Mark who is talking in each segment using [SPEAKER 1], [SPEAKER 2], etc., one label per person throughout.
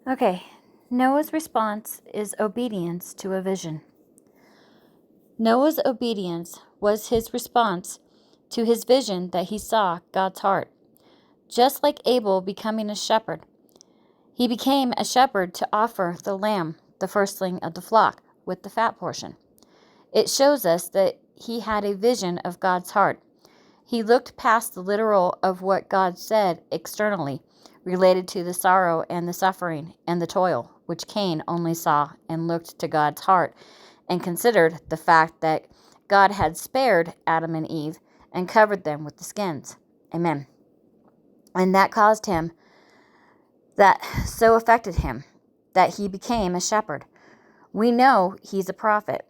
[SPEAKER 1] Okay, Noah's response is obedience to a vision. Noah's obedience was his response to his vision that he saw God's heart. Just like Abel becoming a shepherd, he became a shepherd to offer the lamb, the firstling of the flock, with the fat portion. It shows us that he had a vision of God's heart. He looked past the literal of what God said externally, related to the sorrow and the suffering and the toil, which Cain only saw, and looked to God's heart and considered the fact that God had spared Adam and Eve and covered them with the skins. Amen. And that caused him, that so affected him, that he became a shepherd. We know he's a prophet.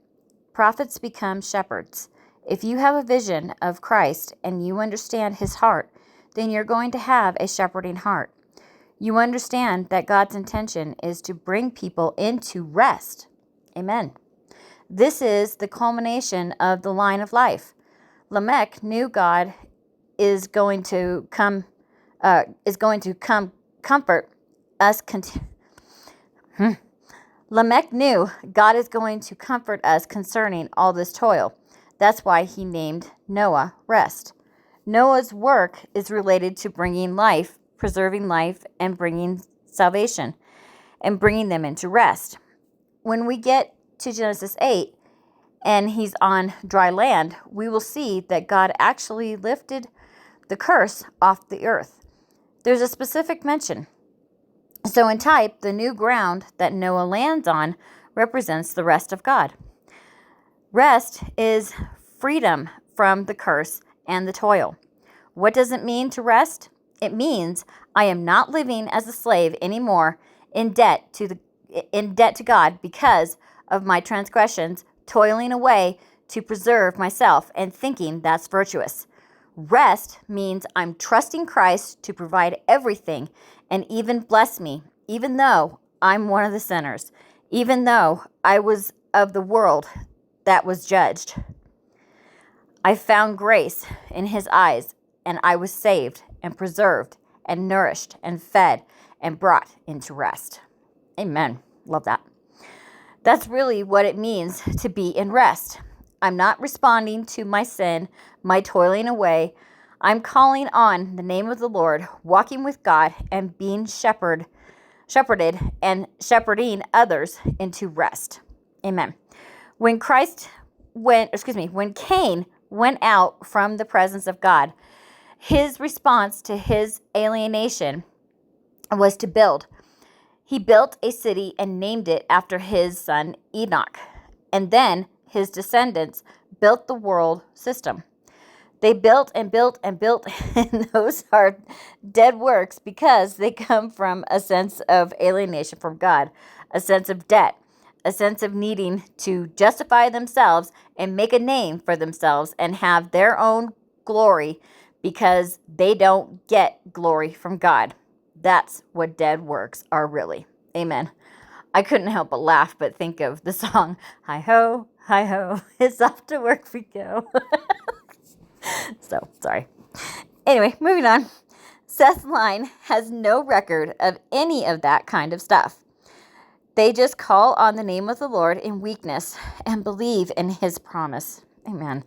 [SPEAKER 1] Prophets become shepherds. If you have a vision of Christ and you understand his heart, then you're going to have a shepherding heart. You understand that God's intention is to bring people into rest. Amen. This is the culmination of the line of life. Lamech knew God is going to come comfort us. Lamech knew God is going to comfort us concerning all this toil. That's why he named Noah Rest. Noah's work is related to bringing life, preserving life, and bringing salvation, and bringing them into rest. When we get to Genesis 8, and he's on dry land, we will see that God actually lifted the curse off the earth. There's a specific mention. So in type, the new ground that Noah lands on represents the rest of God. Rest is freedom from the curse and the toil. What does it mean to rest? It means I am not living as a slave anymore in debt to God because of my transgressions, toiling away to preserve myself and thinking that's virtuous. Rest means I'm trusting Christ to provide everything and even bless me, even though I'm one of the sinners, even though I was of the world that was judged. I found grace in his eyes, and I was saved and preserved and nourished and fed and brought into rest. Amen. Love that. That's really what it means to be in rest. I'm not responding to my sin, my toiling away. I'm calling on the name of the Lord, walking with God, and being shepherded and shepherding others into rest. Amen. When Cain went out from the presence of God, his response to his alienation was to build. He built a city and named it after his son Enoch. And then his descendants built the world system. They built and built and built, and those are dead works because they come from a sense of alienation from God, a sense of debt, a sense of needing to justify themselves and make a name for themselves and have their own glory because they don't get glory from God. That's what dead works are really. Amen. I couldn't help but laugh, but think of the song, hi-ho, it's off to work we go. So, sorry. Anyway, moving on. Seth's line has no record of any of that kind of stuff. They just call on the name of the Lord in weakness and believe in his promise. Amen.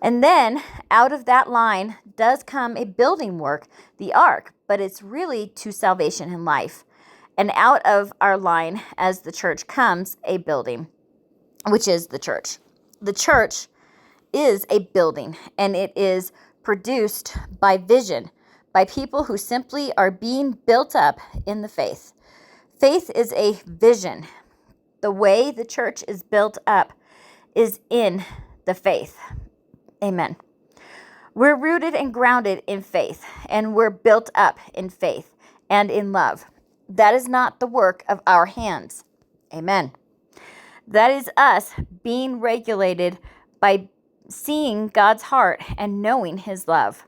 [SPEAKER 1] And then out of that line does come a building work, the ark, but it's really to salvation and life. And out of our line as the church comes a building, which is the church. The church is a building, and it is produced by vision, by people who simply are being built up in the faith. Faith is a vision. The way the church is built up is in the faith. Amen. We're rooted and grounded in faith, and we're built up in faith and in love. That is not the work of our hands. Amen. That is us being regulated by seeing God's heart and knowing his love.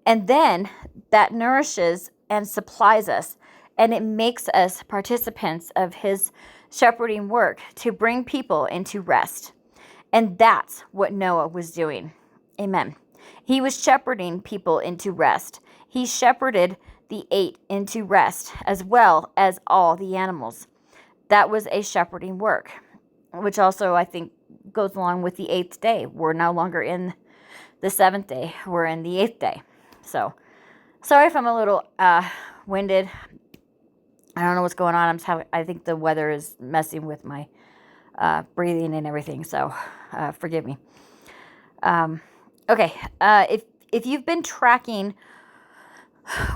[SPEAKER 1] And then that nourishes and supplies us, and it makes us participants of his shepherding work to bring people into rest. And that's what Noah was doing. Amen. He was shepherding people into rest. He shepherded the 8 into rest, as well as all the animals. That was a shepherding work, which also I think goes along with the 8th day. We're no longer in the 7th day. We're in the 8th day. So, sorry if I'm a little winded. I don't know what's going on. I think the weather is messing with my breathing and everything. So, forgive me. Okay. If you've been tracking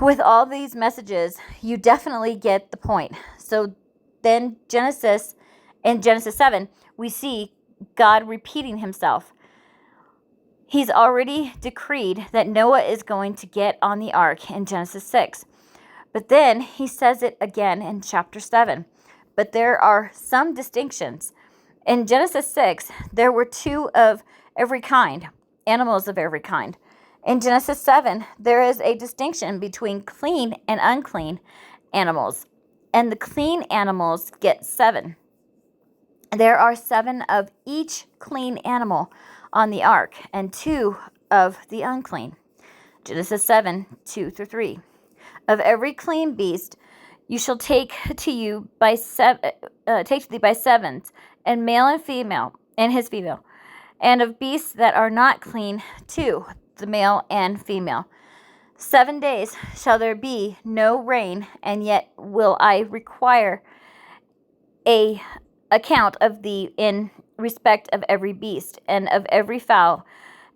[SPEAKER 1] with all these messages, you definitely get the point. So then in Genesis 7, we see God repeating himself. He's already decreed that Noah is going to get on the ark in Genesis 6. But then he says it again in chapter 7. But there are some distinctions. In Genesis 6, there were 2 of every kind, animals of every kind. In Genesis 7, there is a distinction between clean and unclean animals. And the clean animals get 7. There are 7 of each clean animal on the ark and 2 of the unclean. Genesis 7, 2-3. Of every clean beast you shall take to thee by sevens, and male and female, and his female. And of beasts that are not clean, 2, the male and female. 7 days shall there be no rain, and yet will I require a account of thee in respect of every beast, and of every fowl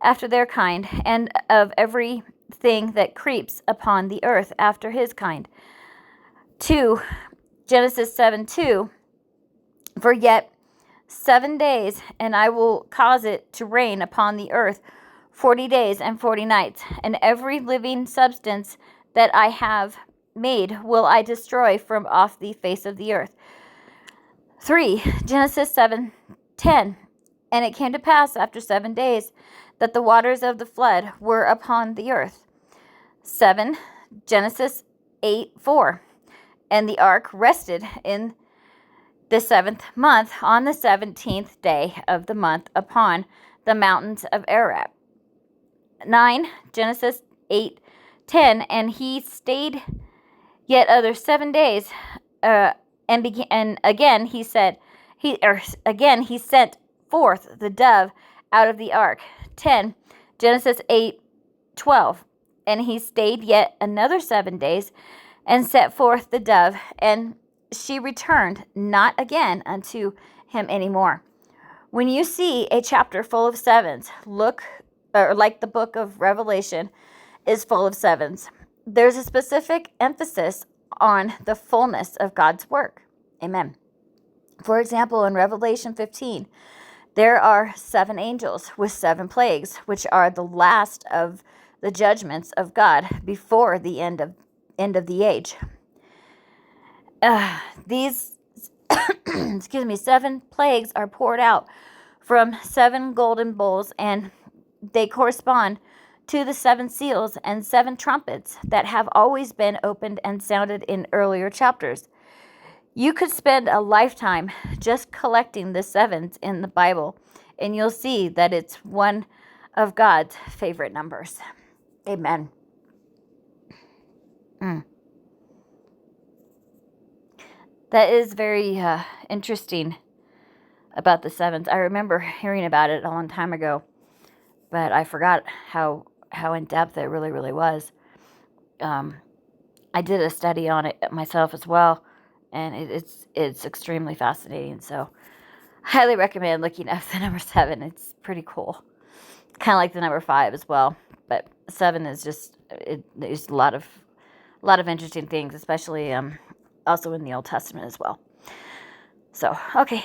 [SPEAKER 1] after their kind, and of every thing that creeps upon the earth after his kind. 2 Genesis 7:2. For yet 7 days, and I will cause it to rain upon the earth 40 days and 40 nights, and every living substance that I have made will I destroy from off the face of the earth. 3 Genesis 7:10. And it came to pass after 7 days that the waters of the flood were upon the earth. 7 Genesis 8:4. And the ark rested in the 7th month on the 17th day of the month upon the mountains of Ararat. 9 Genesis 8:10. And he stayed yet other 7 days, and again he sent forth the dove out of the ark. 10 Genesis 8:12. And he stayed yet another 7 days, and set forth the dove, and she returned not again unto him any more. When you see a chapter full of sevens, like the book of Revelation is full of sevens, there's a specific emphasis on the fullness of God's work. Amen. For example, in Revelation 15, there are 7 angels with 7 plagues, which are the last of the judgments of God before the end of the age. These 7 plagues are poured out from 7 golden bowls, and they correspond to the 7 seals and 7 trumpets that have always been opened and sounded in earlier chapters. You could spend a lifetime just collecting the sevens in the Bible, and you'll see that it's one of God's favorite numbers. Amen. That is very interesting about the sevens. I remember hearing about it a long time ago, but I forgot how in depth it really, really was. I did a study on it myself as well, and it's extremely fascinating. So, I highly recommend looking up the number 7. It's pretty cool. Kind of like the number 5 as well, but 7 is just there's a lot of interesting things, especially also in the Old Testament as well. So, okay,